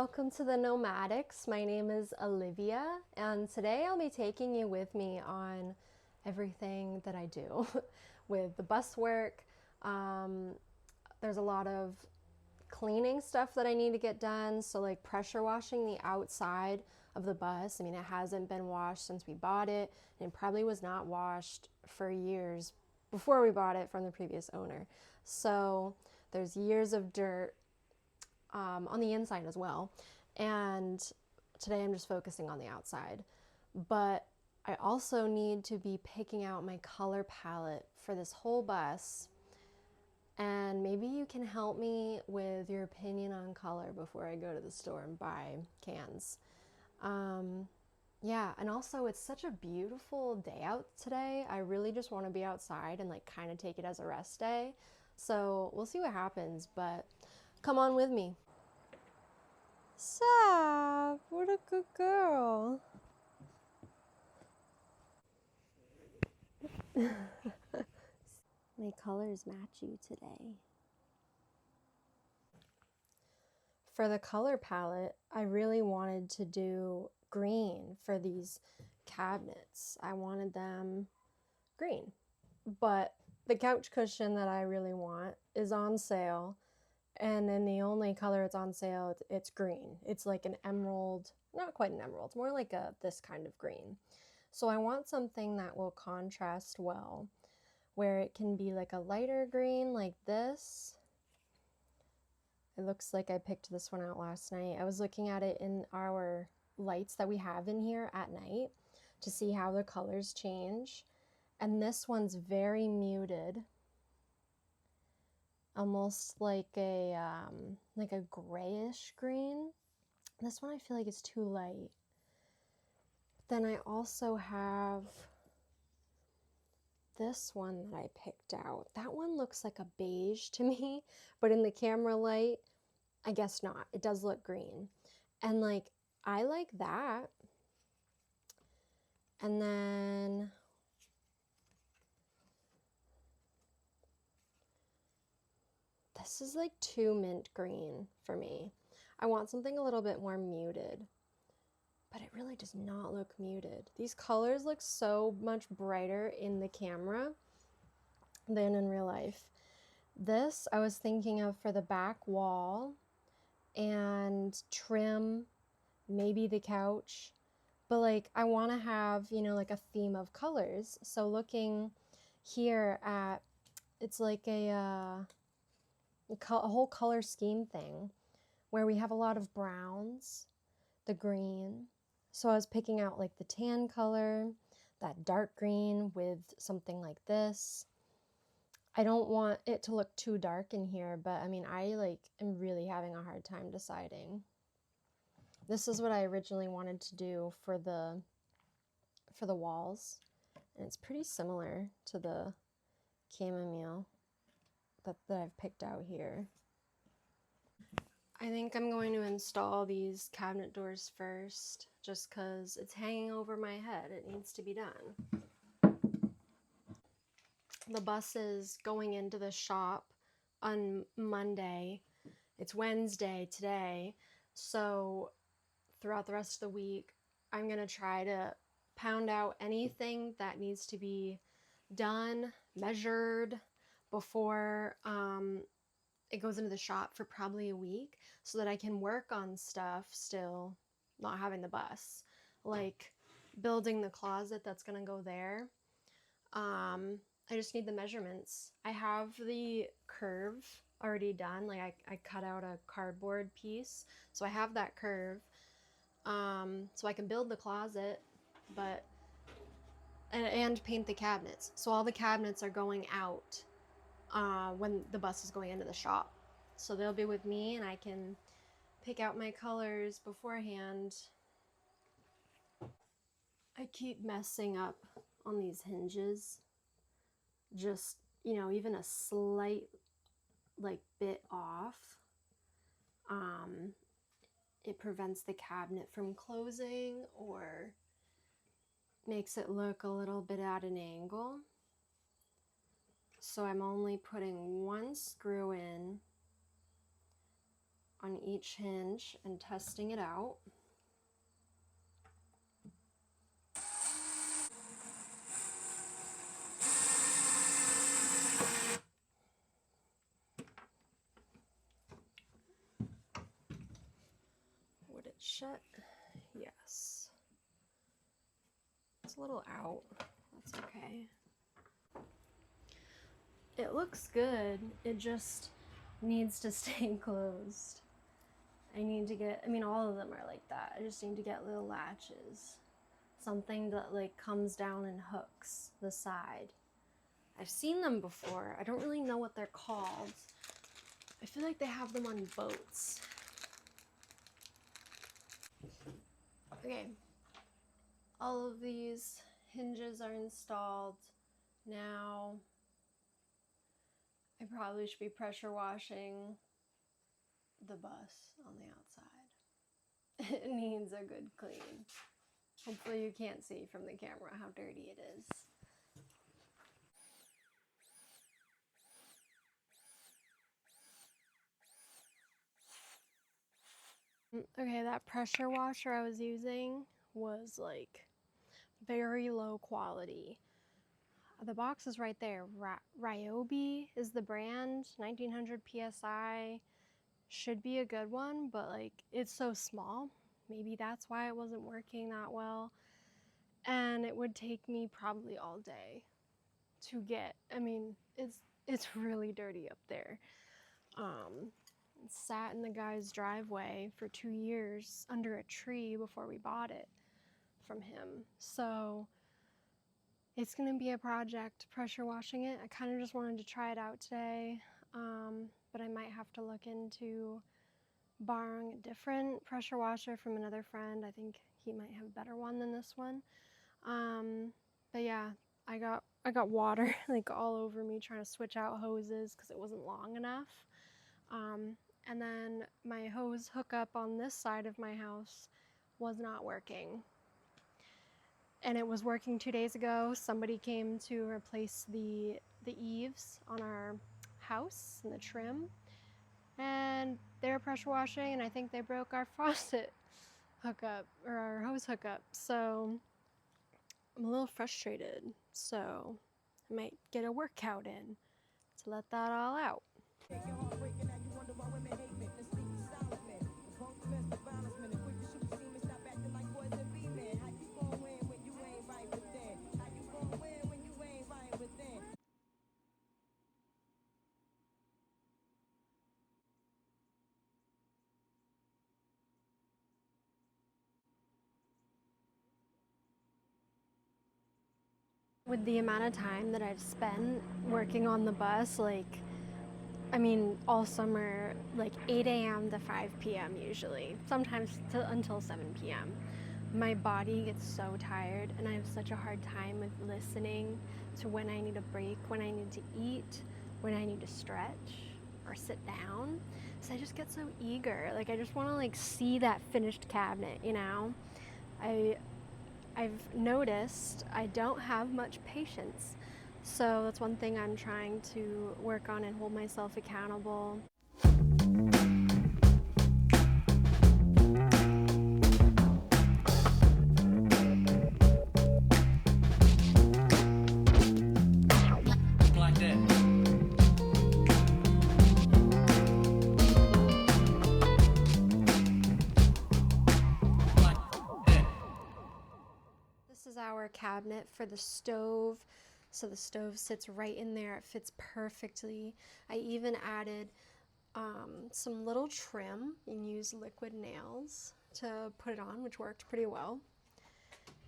welcome to the Nomadics. My name is Olivia, and today I'll be taking you with me on everything that I do with the bus work. There's a lot of cleaning stuff that I need to get done, so like pressure washing the outside of the bus. I mean, it hasn't been washed since we bought it, and it probably was not washed for years before we bought it from the previous owner. So there's years of dirt on the inside as well. And today I'm just focusing on the outside. But I also need to be picking out my color palette for this whole bus. And maybe you can help me with your opinion on color before I go to the store and buy cans. Yeah, and also it's such a beautiful day out today. I really just want to be outside and like kind of take it as a rest day. So we'll see what happens, but come on with me. Sap, what a good girl. My colors match you today. For the color palette, I really wanted to do green for these cabinets. I wanted them green, but the couch cushion that I really want is on sale. And then the only color it's on sale, it's green. It's like an emerald, not quite an emerald, it's more like this kind of green. So I want something that will contrast well, where it can be like a lighter green like this. It looks like I picked this one out last night. I was looking at it in our lights that we have in here at night to see how the colors change. And this one's very muted. Almost like a grayish green. This one I feel like is too light. Then I also have this one that I picked out. That one looks like a beige to me, but in the camera light, I guess not. It does look green. And like, I like that. And then this is like too mint green for me. I want something a little bit more muted, but it really does not look muted. These colors look so much brighter in the camera than in real life. This I was thinking of for the back wall and trim, maybe the couch, but like I want to have, you know, like a theme of colors. So looking here at, it's like a whole color scheme thing where we have a lot of browns, the green. So I was picking out like the tan color, that dark green with something like this. I don't want it to look too dark in here, but I mean, I like am really having a hard time deciding. This is what I originally wanted to do for the walls, and it's pretty similar to the chamomile that I've picked out here. I think I'm going to install these cabinet doors first, just because it's hanging over my head. It needs to be done. The bus is going into the shop on Monday. It's Wednesday today, so throughout the rest of the week, I'm going to try to pound out anything that needs to be done, measured before it goes into the shop for probably a week, so that I can work on stuff still, not having the bus, like building the closet that's gonna go there. I just need the measurements. I have the curve already done. Like I cut out a cardboard piece, so I have that curve, so I can build the closet, but and paint the cabinets. So all the cabinets are going out when the bus is going into the shop. So they'll be with me and I can pick out my colors beforehand. I keep messing up on these hinges. Just, you know, even a slight like bit off, it prevents the cabinet from closing or makes it look a little bit at an angle. So I'm only putting one screw in on each hinge and testing it out. Would it shut? Yes. It's a little out. That's okay. It looks good. It just needs to stay closed. I need to get, I mean, all of them are like that. I just need to get little latches. Something that like comes down and hooks the side. I've seen them before. I don't really know what they're called. I feel like they have them on boats. Okay. All of these hinges are installed. Now, I probably should be pressure washing the bus on the outside. It needs a good clean. Hopefully you can't see from the camera how dirty it is. Okay, that pressure washer I was using was like very low quality. The box is right there. Ryobi is the brand, 1900 PSI. Should be a good one, but like it's so small. Maybe that's why it wasn't working that well. And it would take me probably all day to get, I mean, it's really dirty up there. It sat in the guy's driveway for 2 years under a tree before we bought it from him. So it's gonna be a project pressure washing it. I kind of just wanted to try it out today, but I might have to look into borrowing a different pressure washer from another friend. I think he might have a better one than this one. But yeah, I got water like all over me trying to switch out hoses because it wasn't long enough. And then my hose hookup on this side of my house was not working. And it was working 2 days ago. Somebody came to replace the eaves on our house and the trim. And they were pressure washing, and I think they broke our faucet hookup, or our hose hookup. So I'm a little frustrated. So I might get a workout in to let that all out. With the amount of time that I've spent working on the bus, like, I mean, all summer, like 8 a.m. to 5 p.m. usually, sometimes until 7 p.m. My body gets so tired, and I have such a hard time with listening to when I need a break, when I need to eat, when I need to stretch or sit down. So I just get so eager. Like, I just want to like see that finished cabinet, you know? I've noticed I don't have much patience. So that's one thing I'm trying to work on and hold myself accountable. This is our cabinet for the stove. So the stove sits right in there. It fits perfectly. I even added some little trim. You can use liquid nails to put it on, which worked pretty well.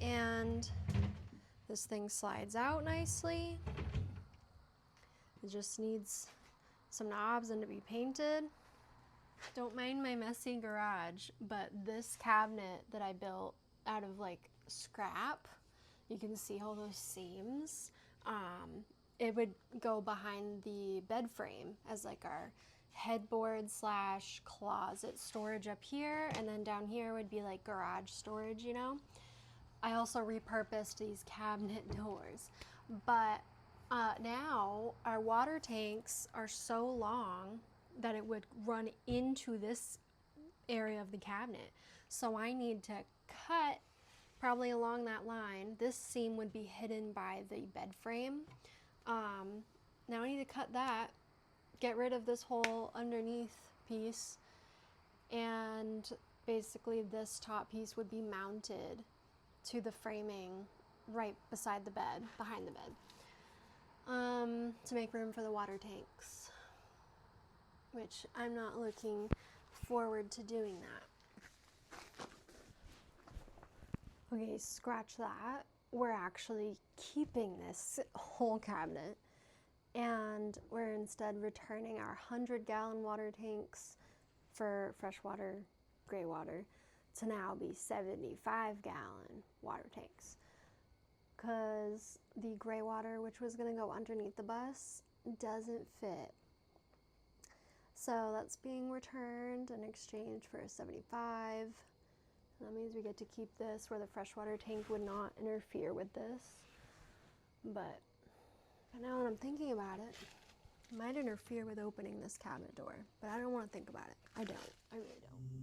And this thing slides out nicely. It just needs some knobs and to be painted. Don't mind my messy garage, but this cabinet that I built out of like scrap, you can see all those seams. It would go behind the bed frame as like our headboard / closet storage up here, and then down here would be like garage storage, you know. I also repurposed these cabinet doors, but now our water tanks are so long that it would run into this area of the cabinet. So I need to cut probably along that line. This seam would be hidden by the bed frame. Now I need to cut that, get rid of this whole underneath piece, and basically this top piece would be mounted to the framing right beside the bed, behind the bed, to make room for the water tanks, which I'm not looking forward to doing that. Okay, scratch that. We're actually keeping this whole cabinet, and we're instead returning our 100-gallon water tanks for freshwater, gray water, to now be 75-gallon water tanks, because the gray water, which was going to go underneath the bus, doesn't fit. So that's being returned in exchange for a 75. That means we get to keep this, where the freshwater tank would not interfere with this. But now that I'm thinking about it, it might interfere with opening this cabinet door, but I don't want to think about it. I don't. I really don't.